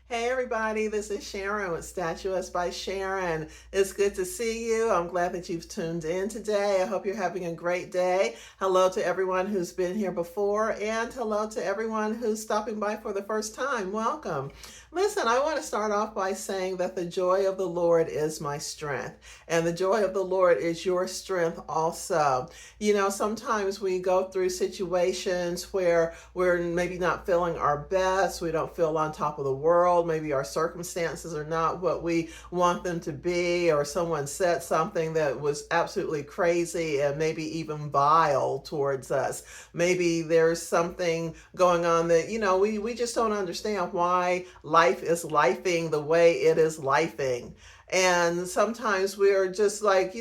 Hey everybody, this is Sharon with Statuist by Sharon. It's good to see you. I'm glad that you've tuned in today. I hope you're having a great day. Hello to everyone who's been here before, and hello to everyone who's stopping by for the first time. Welcome. Listen, I want to start off by saying that the joy of the Lord is my strength, and the joy of the Lord is your strength also. Sometimes we go through situations where we're maybe not feeling our best, we don't feel on top of the world, maybe our circumstances are not what we want them to be, or someone said something that was absolutely crazy and maybe even vile towards us. Maybe there's something going on that, we just don't understand why life is lifing the way it is lifing. And sometimes we're just like,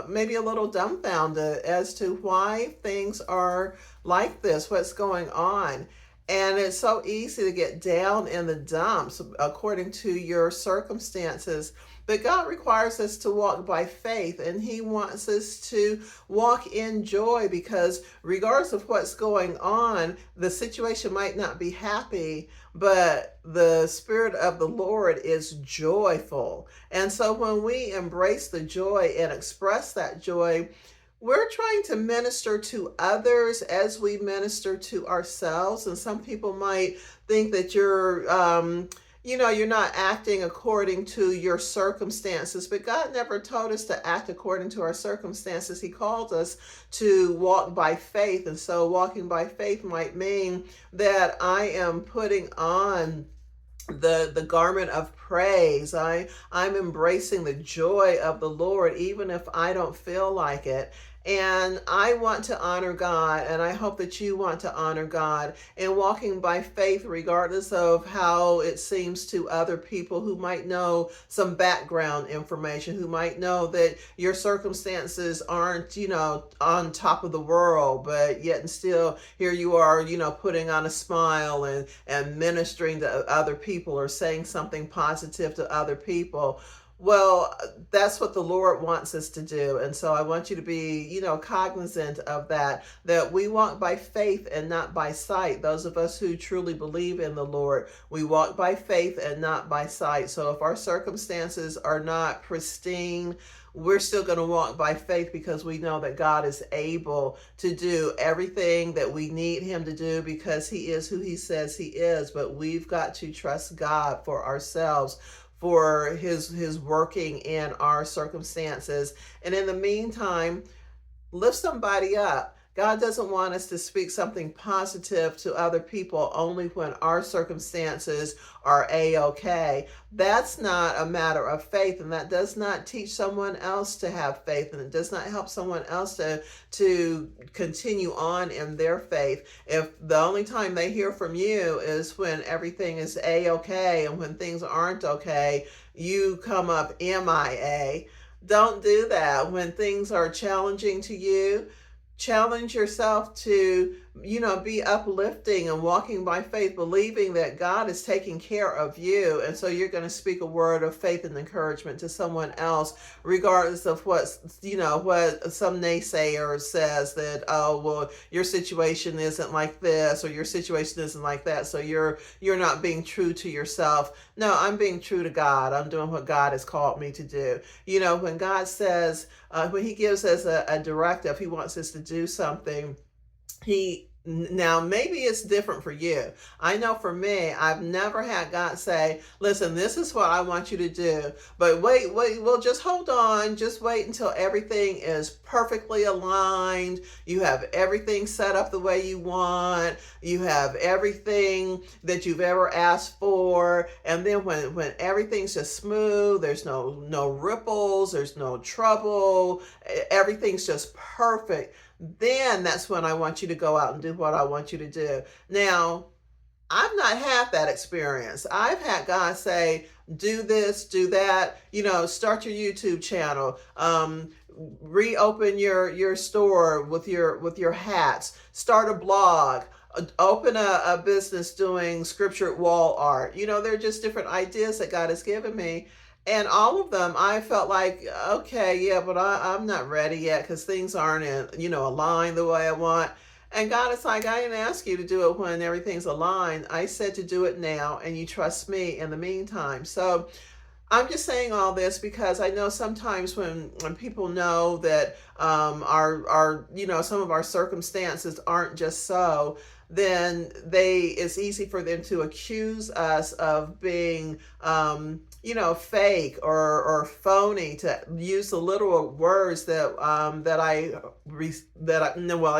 maybe a little dumbfounded as to why things are like this, what's going on. And it's so easy to get down in the dumps according to your circumstances. But God requires us to walk by faith, and He wants us to walk in joy because, regardless of what's going on, the situation might not be happy, but the Spirit of the Lord is joyful. And so, when we embrace the joy and express that joy, we're trying to minister to others as we minister to ourselves. And some people might think that you're not acting according to your circumstances, but God never told us to act according to our circumstances. He called us to walk by faith. And so walking by faith might mean that I am putting on the garment of praise. I'm embracing the joy of the Lord even if I don't feel like it. And I want to honor God, and I hope that you want to honor God in walking by faith, regardless of how it seems to other people who might know some background information, who might know that your circumstances aren't, on top of the world, but yet and still here you are, putting on a smile and ministering to other people or saying something positive to other people. Well, that's what the Lord wants us to do. And so I want you to be, cognizant of that we walk by faith and not by sight. Those of us who truly believe in the Lord, we walk by faith and not by sight. So if our circumstances are not pristine, we're still going to walk by faith because we know that God is able to do everything that we need Him to do because He is who He says He is. But we've got to trust God for ourselves, for his working in our circumstances. And in the meantime, lift somebody up. God doesn't want us to speak something positive to other people only when our circumstances are a-okay. That's not a matter of faith, and that does not teach someone else to have faith, and it does not help someone else to continue on in their faith. If the only time they hear from you is when everything is a-okay, and when things aren't okay, you come up MIA. Don't do that. When things are challenging to you, challenge yourself to, be uplifting and walking by faith, believing that God is taking care of you. And so you're going to speak a word of faith and encouragement to someone else, regardless of what some naysayer says that, oh, well, your situation isn't like this, or your situation isn't like that. So you're not being true to yourself. No, I'm being true to God. I'm doing what God has called me to do. When God says, when He gives us a directive, He wants us to do something. Now, maybe it's different for you. I know for me, I've never had God say, listen, this is what I want you to do. But wait, well, just hold on. Just wait until everything is perfectly aligned. You have everything set up the way you want. You have everything that you've ever asked for. And then when everything's just smooth, there's no ripples, there's no trouble, everything's just perfect, then that's when I want you to go out and do what I want you to do. Now, I've not had that experience. I've had God say, do this, do that, start your YouTube channel, reopen your store with your hats, start a blog, open a business doing scriptured wall art. They're just different ideas that God has given me. And all of them, I felt like, okay, yeah, but I'm not ready yet because things aren't aligned the way I want. And God is like, I didn't ask you to do it when everything's aligned. I said to do it now, and you trust me in the meantime. So I'm just saying all this because I know sometimes when people know that our some of our circumstances aren't just so, then it's easy for them to accuse us of being fake or phony, to use the literal words I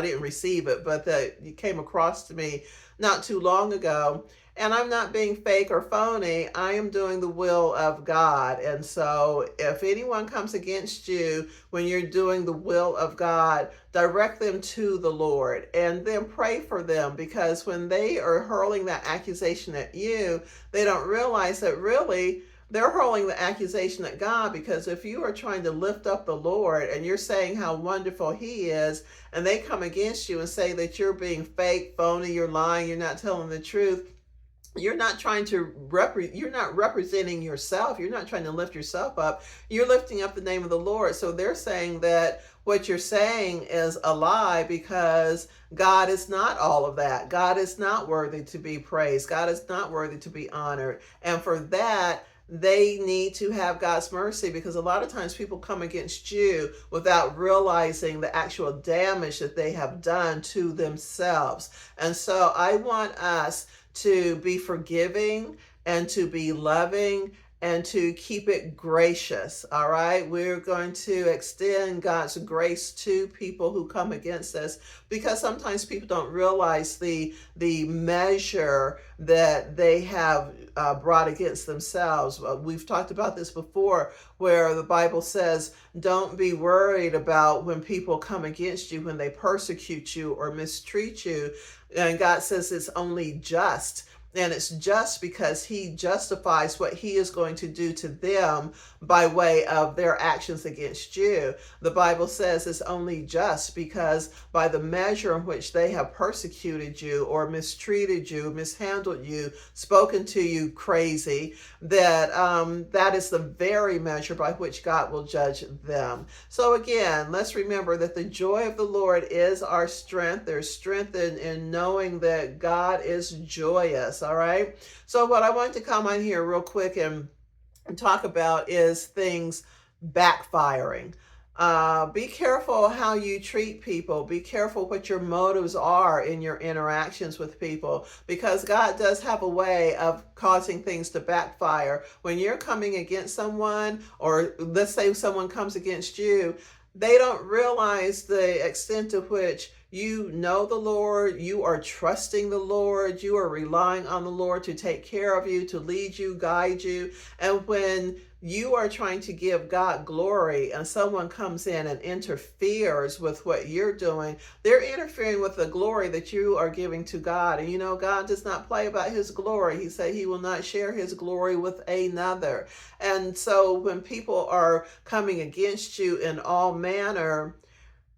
didn't receive it, but that it came across to me not too long ago. And I'm not being fake or phony. I am doing the will of God. And so if anyone comes against you when you're doing the will of God, direct them to the Lord and then pray for them, because when they are hurling that accusation at you, they don't realize that really they're hurling the accusation at God. Because if you are trying to lift up the Lord and you're saying how wonderful He is, and they come against you and say that you're being fake, phony, you're lying, you're not telling the truth, you're not trying to you're not representing yourself, you're not trying to lift yourself up, you're lifting up the name of the Lord. So they're saying that what you're saying is a lie, because God is not all of that. God is not worthy to be praised. God is not worthy to be honored. And for that, they need to have God's mercy, because a lot of times people come against you without realizing the actual damage that they have done to themselves. And so I want us to be forgiving and to be loving and to keep it gracious. All right. We're going to extend God's grace to people who come against us, because sometimes people don't realize the measure that they have brought against themselves. We've talked about this before, where the Bible says, don't be worried about when people come against you, when they persecute you or mistreat you. And God says it's only just. And it's just because He justifies what He is going to do to them by way of their actions against you. The Bible says it's only just because by the measure in which they have persecuted you or mistreated you, mishandled you, spoken to you crazy, that that is the very measure by which God will judge them. So again, let's remember that the joy of the Lord is our strength. There's strength in knowing that God is joyous. All right. So what I want to come on here real quick and talk about is things backfiring. Be careful how you treat people. Be careful what your motives are in your interactions with people, because God does have a way of causing things to backfire. When you're coming against someone, or let's say someone comes against you, they don't realize the extent to which you know the Lord, you are trusting the Lord, you are relying on the Lord to take care of you, to lead you, guide you. And when you are trying to give God glory and someone comes in and interferes with what you're doing, they're interfering with the glory that you are giving to God. And you know, God does not play about His glory. He said He will not share His glory with another. And so when people are coming against you in all manner,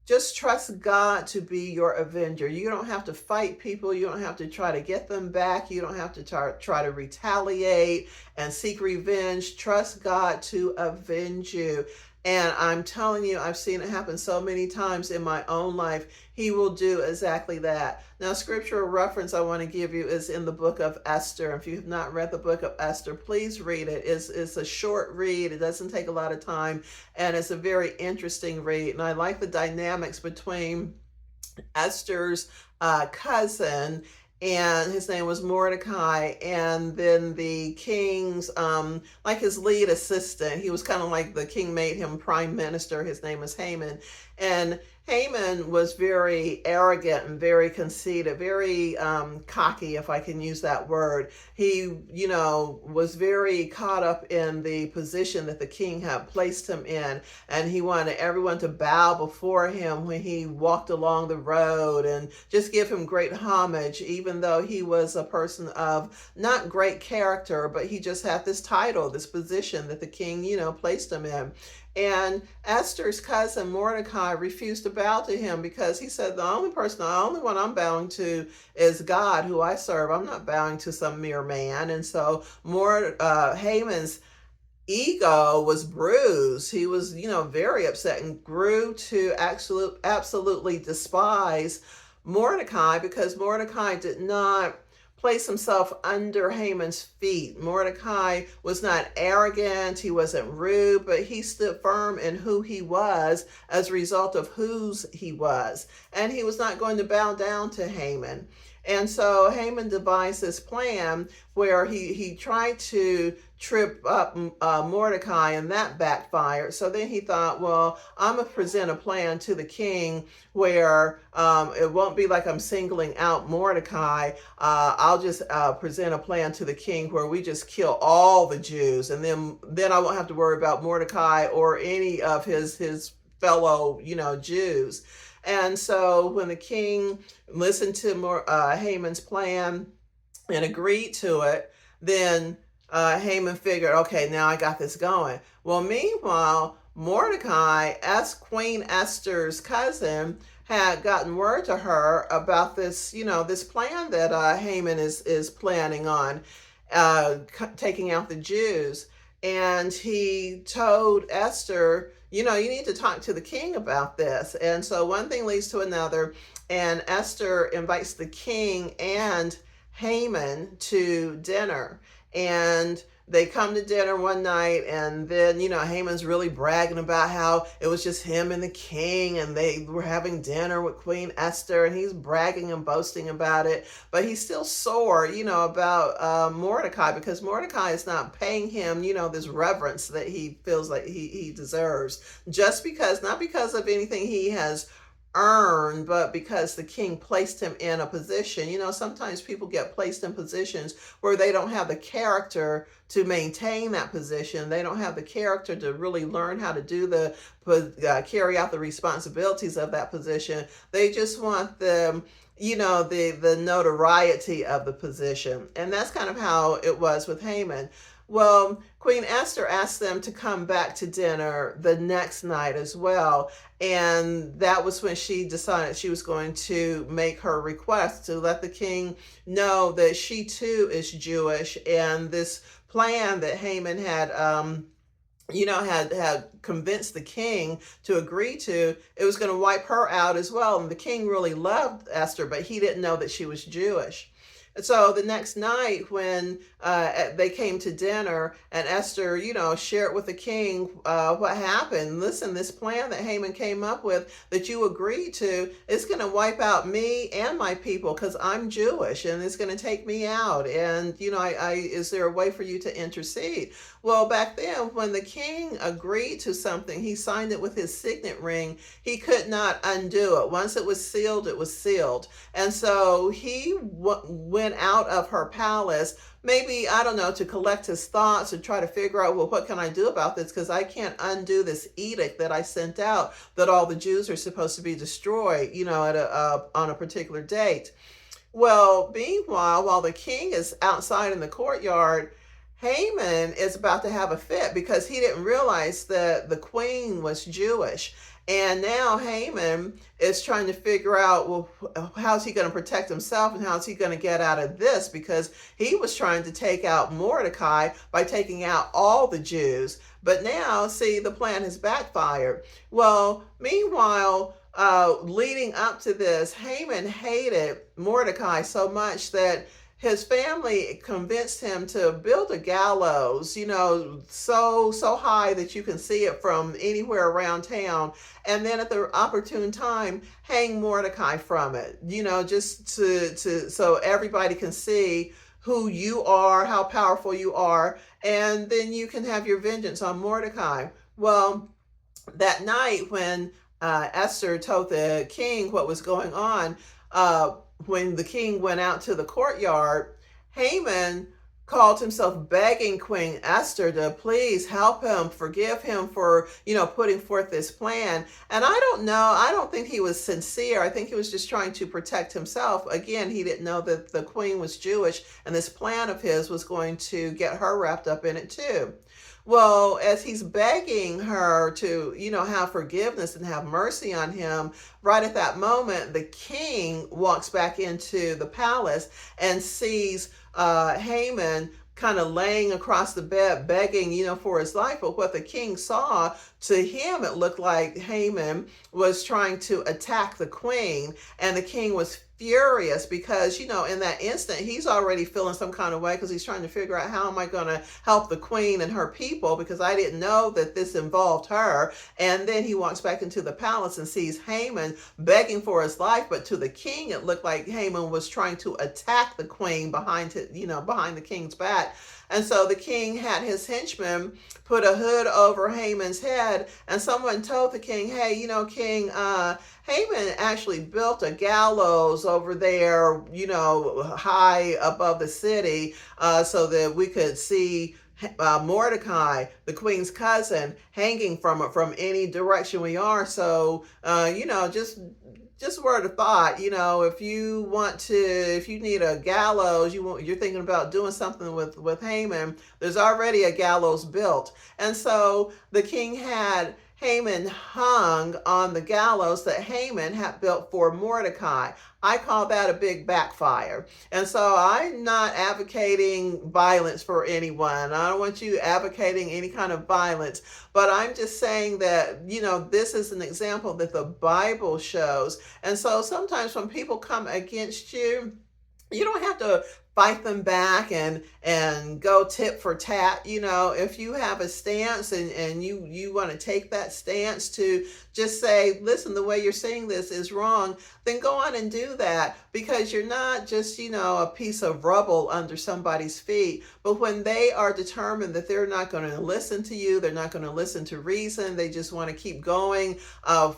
just trust God to be your avenger. You don't have to fight people. You don't have to try to get them back. You don't have to try to retaliate and seek revenge. Trust God to avenge you. And I'm telling you, I've seen it happen so many times in my own life. He will do exactly that. Now, scriptural reference I want to give you is in the book of Esther. If you have not read the book of Esther, please read it. It's a short read. It doesn't take a lot of time. And it's a very interesting read. And I like the dynamics between Esther's cousin, and his name was Mordecai, and then the king's like his lead assistant. He was kind of like the king made him prime minister. His name was Haman. And Haman was very arrogant and very conceited, very cocky, if I can use that word. He, was very caught up in the position that the king had placed him in, and he wanted everyone to bow before him when he walked along the road and just give him great homage, even though he was a person of not great character, but he just had this title, this position that the king, placed him in. And Esther's cousin Mordecai refused to bow to him, because he said, the only one I'm bowing to is God, who I serve. I'm not bowing to some mere man. And so Haman's ego was bruised. He was, very upset and grew to absolutely despise Mordecai because Mordecai did not place himself under Haman's feet. Mordecai was not arrogant, he wasn't rude, but he stood firm in who he was as a result of whose he was. And he was not going to bow down to Haman. And so Haman devised this plan where he tried to trip up Mordecai, and that backfired. So then he thought, well, I'm going to present a plan to the king where it won't be like I'm singling out Mordecai. I'll just present a plan to the king where we just kill all the Jews, and then I won't have to worry about Mordecai or any of his fellow, Jews. And so when the king listened to Haman's plan and agreed to it, then Haman figured, okay, now I got this going. Well, meanwhile, Mordecai, as Queen Esther's cousin, had gotten word to her about this, this plan that Haman is planning on, taking out the Jews. And he told Esther, you need to talk to the king about this. And so one thing leads to another, and Esther invites the king and Haman to dinner. And they come to dinner one night, and then, Haman's really bragging about how it was just him and the king, and they were having dinner with Queen Esther, and he's bragging and boasting about it. But he's still sore, about Mordecai, because Mordecai is not paying him, this reverence that he feels like he deserves, not because of anything he has earned, but because the king placed him in a position. Sometimes people get placed in positions where they don't have the character to maintain that position. They don't have the character to really learn how to do carry out the responsibilities of that position. They just want the notoriety of the position. And that's kind of how it was with Haman. Well, Queen Esther asked them to come back to dinner the next night as well. And that was when she decided she was going to make her request to let the king know that she too is Jewish. And this plan that Haman had, had convinced the king to agree to, it was going to wipe her out as well. And the king really loved Esther, but he didn't know that she was Jewish. And so the next night when they came to dinner, and Esther, shared with the king what happened. Listen, this plan that Haman came up with that you agreed to, it's going to wipe out me and my people because I'm Jewish, and it's going to take me out. And, is there a way for you to intercede? Well, back then, when the king agreed to something, he signed it with his signet ring. He could not undo it. Once it was sealed, it was sealed. And so he went out of her palace, maybe, I don't know, to collect his thoughts and try to figure out, well, what can I do about this? Because I can't undo this edict that I sent out that all the Jews are supposed to be destroyed, on a particular date. Well, meanwhile, while the king is outside in the courtyard, Haman is about to have a fit because he didn't realize that the queen was Jewish. And now Haman is trying to figure out, well, how's he going to protect himself and how's he going to get out of this? Because he was trying to take out Mordecai by taking out all the Jews. But now, see, the plan has backfired. Well, meanwhile, leading up to this, Haman hated Mordecai so much that his family convinced him to build a gallows, so high that you can see it from anywhere around town. And then at the opportune time, hang Mordecai from it, just so everybody can see who you are, how powerful you are. And then you can have your vengeance on Mordecai. Well, that night when Esther told the king what was going on, when the king went out to the courtyard, Haman called himself begging Queen Esther to please help him, forgive him for, putting forth this plan. And I don't know, I don't think he was sincere. I think he was just trying to protect himself. Again, he didn't know that the queen was Jewish, and this plan of his was going to get her wrapped up in it too. Well, as he's begging her to, have forgiveness and have mercy on him, right at that moment, the king walks back into the palace and sees Haman kind of laying across the bed, begging, for his life. But what the king saw, to him, it looked like Haman was trying to attack the queen, and the king was furious because, in that instant, he's already feeling some kind of way because he's trying to figure out, how am I going to help the queen and her people, because I didn't know that this involved her. And then he walks back into the palace and sees Haman begging for his life. But to the king, it looked like Haman was trying to attack the queen behind behind the king's back. And so the king had his henchmen put a hood over Haman's head, and someone told the king, hey, king, Haman actually built a gallows over there, high above the city, so that we could see Mordecai, the queen's cousin, hanging from any direction we are. So, just word of thought, if you need a gallows, you're thinking about doing something with Haman, there's already a gallows built. And so the king had Haman hung on the gallows that Haman had built for Mordecai. I call that a big backfire. And so I'm not advocating violence for anyone. I don't want you advocating any kind of violence, but I'm just saying that, this is an example that the Bible shows. And so sometimes when people come against you, you don't have to fight them back and go tit for tat. If you have a stance and you want to take that stance to just say, listen, the way you're saying this is wrong, then go on and do that, because you're not just, a piece of rubble under somebody's feet. But when they are determined that they're not going to listen to you, they're not going to listen to reason, they just want to keep going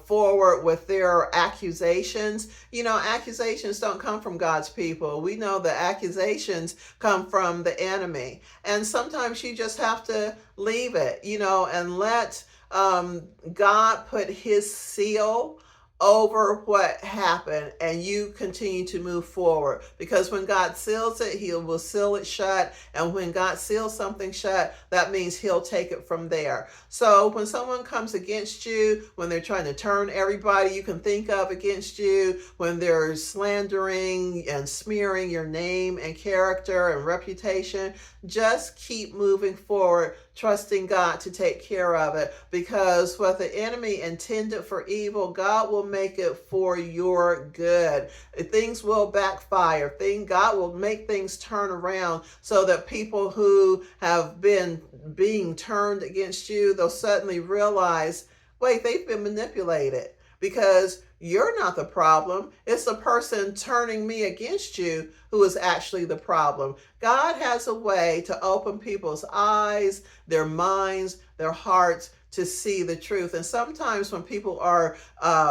forward with their accusations. Accusations don't come from God's people. We know that accusations come from the enemy. And sometimes you just have to leave it, and let God put his seal over what happened, and you continue to move forward, because when God seals it, he will seal it shut. And when God seals something shut, that means he'll take it from there. So when someone comes against you, when they're trying to turn everybody you can think of against you, when they're slandering and smearing your name and character and reputation, just keep moving forward, trusting God to take care of it, because what the enemy intended for evil, God will make it for your good. Things will backfire. God will make things turn around, so that people who have been being turned against you, they'll suddenly realize, wait, they've been manipulated, because you're not the problem. It's the person turning me against you who is actually the problem. God has a way to open people's eyes, their minds, their hearts, to see the truth. And sometimes when people are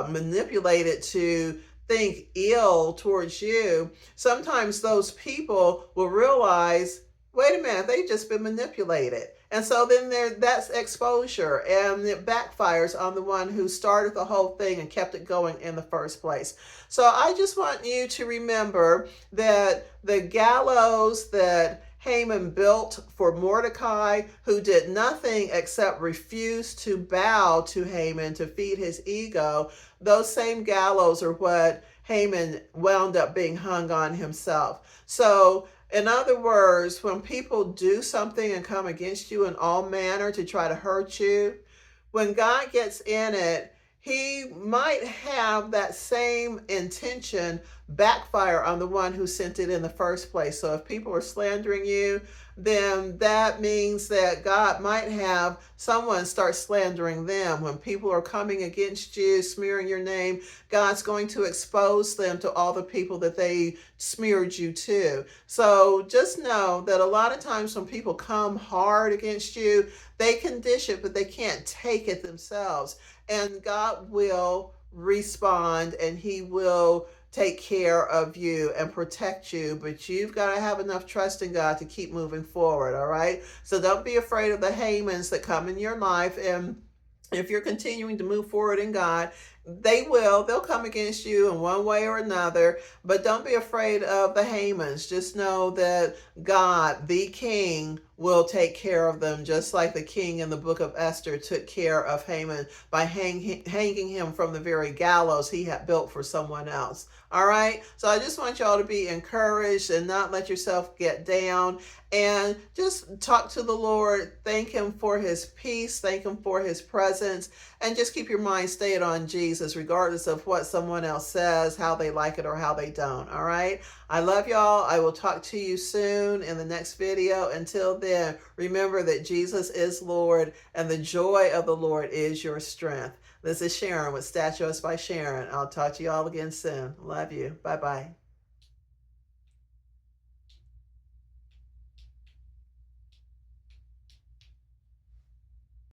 manipulated to think ill towards you, sometimes those people will realize, wait a minute, they've just been manipulated. And so then that's exposure, and it backfires on the one who started the whole thing and kept it going in the first place. So I just want you to remember that the gallows that Haman built for Mordecai, who did nothing except refuse to bow to Haman to feed his ego, those same gallows are what Haman wound up being hung on himself. So in other words, when people do something and come against you in all manner to try to hurt you, when God gets in it, he might have that same intention backfire on the one who sent it in the first place. So if people are slandering you, then that means that God might have someone start slandering them. When people are coming against you, smearing your name, God's going to expose them to all the people that they smeared you to. So just know that a lot of times when people come hard against you, they can dish it, but they can't take it themselves. And God will respond, and he will take care of you and protect you, but you've got to have enough trust in God to keep moving forward, all right? So don't be afraid of the Hamans that come in your life, and if you're continuing to move forward in God They'll come against you in one way or another, but don't be afraid of the Hamans. Just know that God, the king, will take care of them, just like the king in the book of Esther took care of Haman by hanging him from the very gallows he had built for someone else. All right. So I just want y'all to be encouraged and not let yourself get down, and just talk to the Lord. Thank him for his peace. Thank him for his presence. And just keep your mind stayed on Jesus, regardless of what someone else says, how they like it or how they don't. All right. I love y'all. I will talk to you soon in the next video. Until then, remember that Jesus is Lord and the joy of the Lord is your strength. This is Sharon with Statues by Sharon. I'll talk to you all again soon. Love you. Bye-bye.